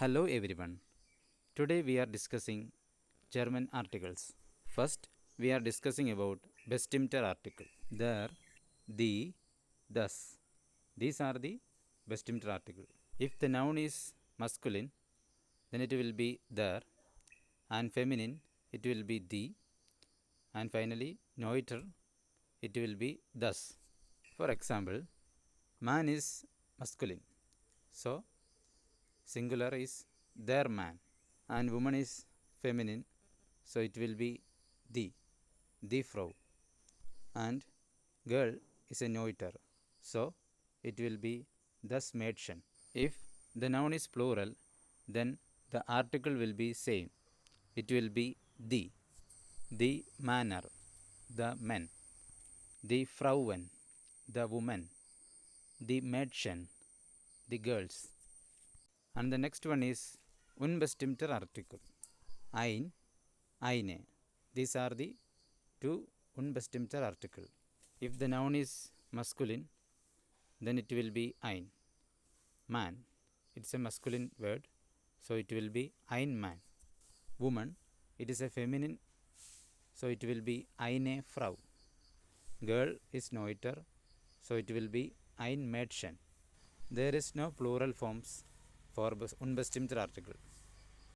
Hello everyone. Today we are discussing German articles. First, we are discussing about bestimmter article. There, the, thus. These are the bestimmter article. If the noun is masculine, then it will be there, and feminine, it will be the, and finally, neuter, it will be thus. For example, man is masculine, so singular is their man, and woman is feminine, so it will be the Frau, and girl is a neuter, so it will be das Mädchen. If the noun is plural, then the article will be same. It will be the manner, the men, the Frauen, the women, the Mädchen, the girls. And the next one is unbestimmter article. Ein, eine. These are the two unbestimmter article. If the noun is masculine, then it will be ein. Man, it's a masculine word, so it will be ein man. Woman, it is a feminine, so it will be eine Frau. Girl is neuter, so it will be ein Mädchen. There is no plural forms for unbestimmter article.